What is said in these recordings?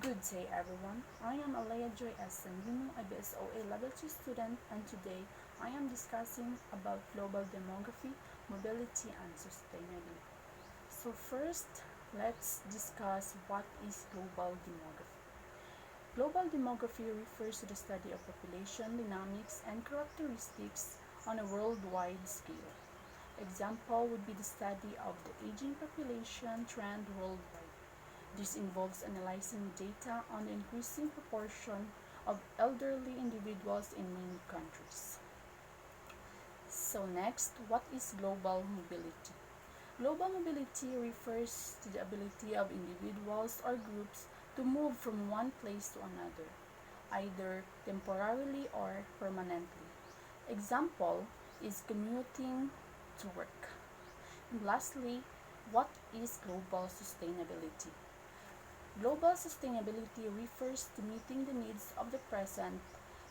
Good day, everyone. I am Alea Joy S. Sanguino, a BSOA Level 2 student, and today I am discussing about global demography, mobility, and sustainability. So first, let's discuss what is global demography. Global demography refers to the study of population dynamics and characteristics on a worldwide scale. Example would be the study of the aging population trend worldwide. This involves analyzing data on the increasing proportion of elderly individuals in many countries. So next, what is global mobility? Global mobility refers to the ability of individuals or groups to move from one place to another, either temporarily or permanently. Example is commuting to work. And lastly, what is global sustainability? Global sustainability refers to meeting the needs of the present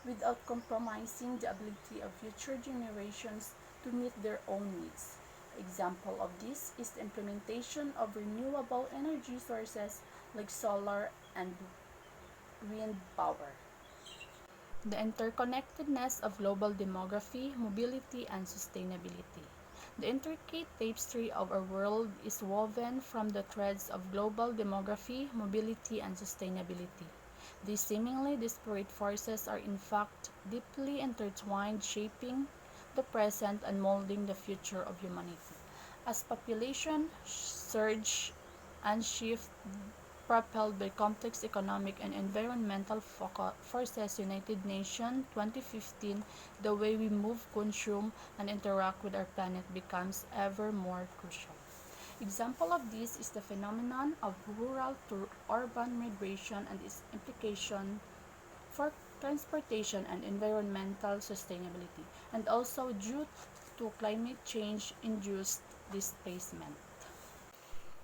without compromising the ability of future generations to meet their own needs. Example of this is the implementation of renewable energy sources like solar and wind power. The interconnectedness of global demography, mobility, and sustainability. The intricate tapestry of our world is woven from the threads of global demography, mobility, and sustainability. These seemingly disparate forces are in fact deeply intertwined, shaping the present and molding the future of humanity. As population surge and shift propelled by complex economic and environmental forces, United Nations 2015, the way we move, consume, and interact with our planet becomes ever more crucial. Example of this is the phenomenon of rural to urban migration and its implication for transportation and environmental sustainability, and also due to climate change induced displacement.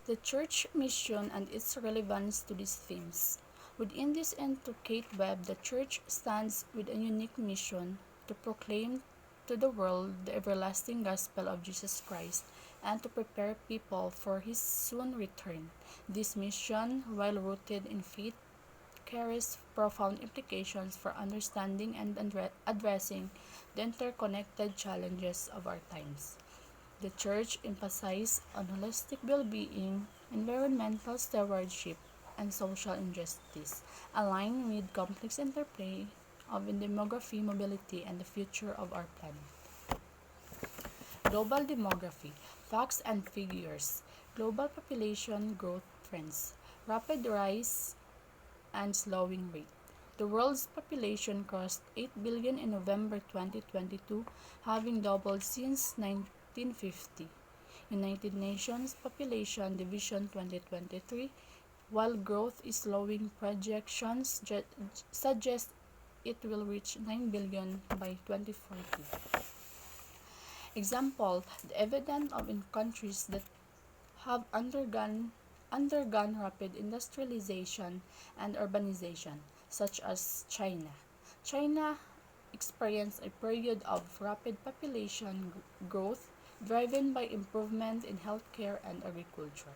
The church mission and its relevance to these themes. Within this intricate web, the church stands with a unique mission to proclaim to the world the everlasting gospel of Jesus Christ and to prepare people for his soon return. This mission, while rooted in faith, carries profound implications for understanding and addressing the interconnected challenges of our times. The Church emphasized on holistic well-being, environmental stewardship, and social injustice, aligned with complex interplay of demography, mobility, and the future of our planet. Global demography, facts and figures, global population growth trends, rapid rise and slowing rate. The world's population crossed 8 billion in November 2022, having doubled since 1950. United Nations Population Division 2023, while growth is slowing, projections suggest it will reach 9 billion by 2040. Example, the evidence of in countries that have undergone rapid industrialization and urbanization, such as China. China experienced a period of rapid population growth driven by improvement in healthcare and agriculture.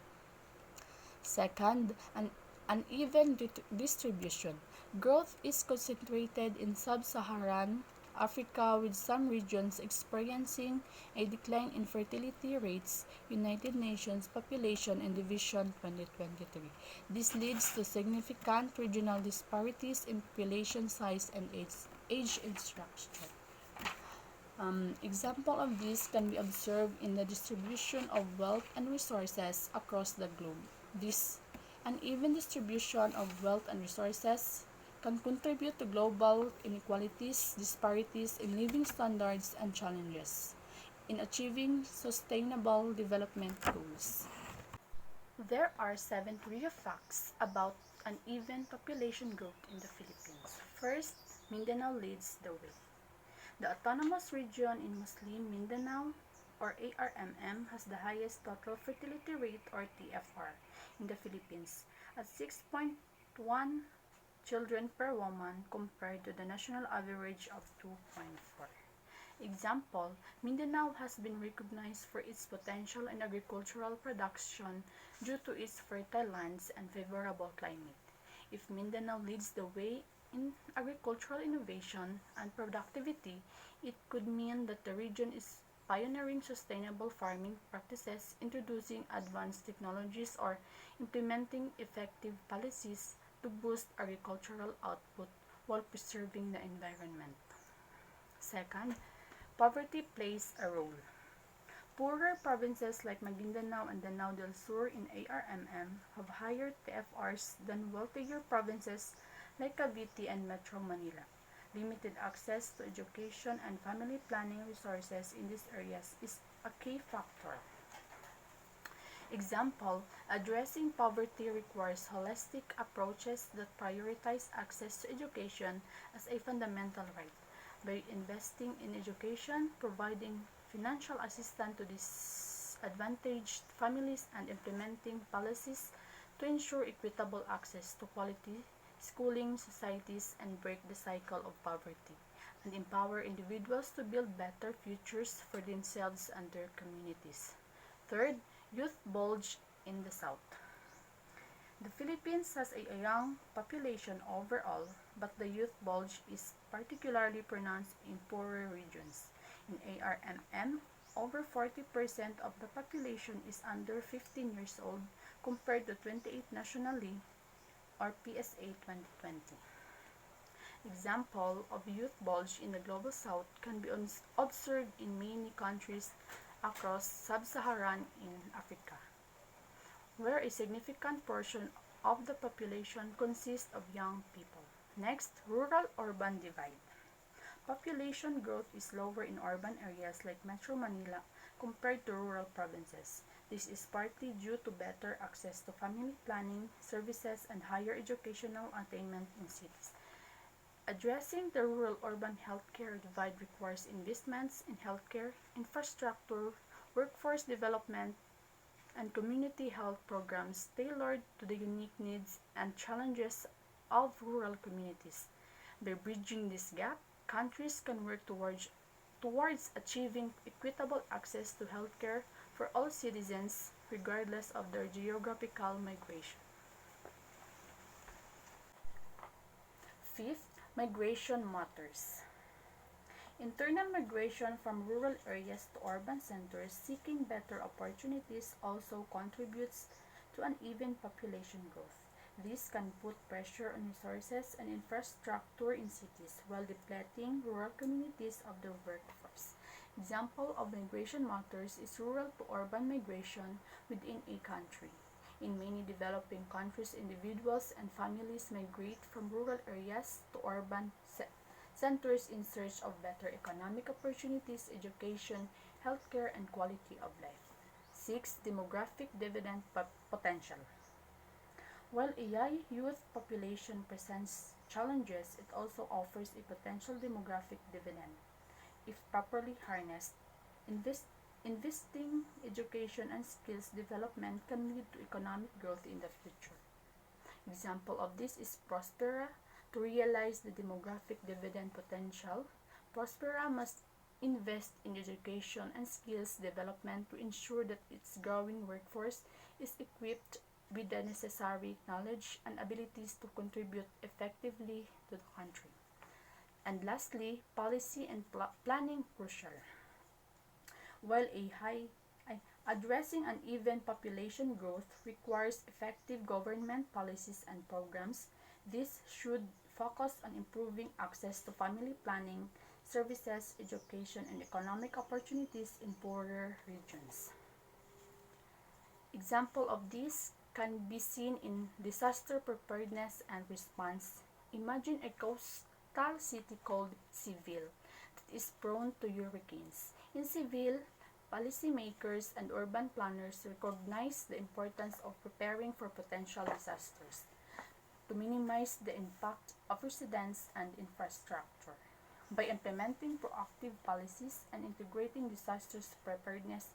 Second, an uneven distribution. Growth is concentrated in sub-Saharan Africa, with some regions experiencing a decline in fertility rates. United Nations Population and Division 2023. This leads to significant regional disparities in population size and age structure. Example of this can be observed in the distribution of wealth and resources across the globe. This uneven distribution of wealth and resources can contribute to global inequalities, disparities in living standards, and challenges in achieving sustainable development goals. There are 7 clear facts about uneven population growth in the Philippines. First, Mindanao leads the way. The Autonomous Region in Muslim Mindanao, or ARMM, has the highest total fertility rate, or TFR, in the Philippines at 6.1 children per woman compared to the national average of 2.4. Example, Mindanao has been recognized for its potential in agricultural production due to its fertile lands and favorable climate. If Mindanao leads the way in agricultural innovation and productivity, it could mean that the region is pioneering sustainable farming practices, introducing advanced technologies, or implementing effective policies to boost agricultural output while preserving the environment. Second, poverty plays a role. Poorer provinces like Maguindanao and Danao del Sur in ARMM have higher TFRs than wealthier provinces like Cavite and Metro Manila. Limited access to education and family planning resources in these areas is a key factor. Example, addressing poverty requires holistic approaches that prioritize access to education as a fundamental right. By investing in education, providing financial assistance to disadvantaged families, and implementing policies to ensure equitable access to quality schooling, societies and break the cycle of poverty, and empower individuals to build better futures for themselves and their communities. Third, youth bulge in the South. The Philippines has a young population overall, but the youth bulge is particularly pronounced in poorer regions. In ARMM, over 40% of the population is under 15 years old compared to 28 nationally, or PSA 2020. Example of youth bulge in the Global South can be observed in many countries across sub-Saharan in Africa, where a significant portion of the population consists of young people. Next, rural-urban divide. Population growth is lower in urban areas like Metro Manila compared to rural provinces. This is partly due to better access to family planning services and higher educational attainment in cities. Addressing the rural-urban healthcare divide requires investments in healthcare, infrastructure, workforce development, and community health programs tailored to the unique needs and challenges of rural communities. By bridging this gap, countries can work towards achieving equitable access to healthcare for all citizens, regardless of their geographical migration. Fifth, migration matters. Internal migration from rural areas to urban centers seeking better opportunities also contributes to uneven population growth. This can put pressure on resources and infrastructure in cities while depleting rural communities of the workforce. Example of migration matters is rural to urban migration within a country. In many developing countries, individuals and families migrate from rural areas to urban centers in search of better economic opportunities, education, healthcare, and quality of life. 6. Demographic dividend potential. While a young youth population presents challenges, it also offers a potential demographic dividend. If properly harnessed, investing education and skills development can lead to economic growth in the future. Example of this is Prospera. To realize the demographic dividend potential, Prospera must invest in education and skills development to ensure that its growing workforce is equipped with the necessary knowledge and abilities to contribute effectively to the country. And lastly, policy and planning crucial. While addressing uneven population growth requires effective government policies and programs, this should focus on improving access to family planning, services, education, and economic opportunities in poorer regions. Example of this can be seen in disaster preparedness and response. Imagine a coastal city called Seville that is prone to hurricanes. In Seville, policymakers and urban planners recognize the importance of preparing for potential disasters to minimize the impact of residents and infrastructure. By implementing proactive policies and integrating disaster preparedness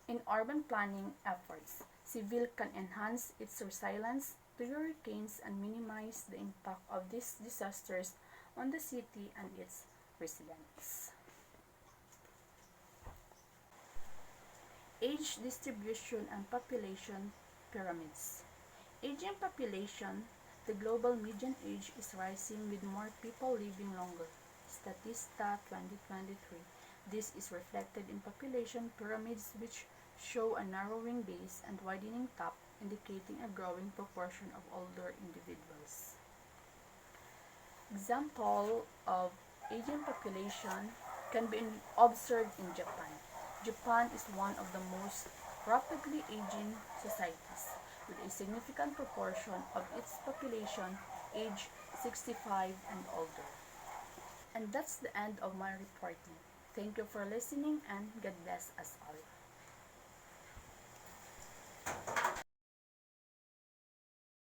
in urban planning efforts, Seville can enhance its resilience to hurricanes and minimize the impact of these disasters on the city and its residents. Age distribution and population pyramids. Aging population. The global median age is rising with more people living longer. Statista 2023. This is reflected in population pyramids which show a narrowing base and widening top, indicating a growing proportion of older individuals. Example of aging population can be observed in Japan. Japan is one of the most rapidly aging societies, with a significant proportion of its population aged 65 and older. And that's the end of my reporting. Thank you for listening and God bless us all.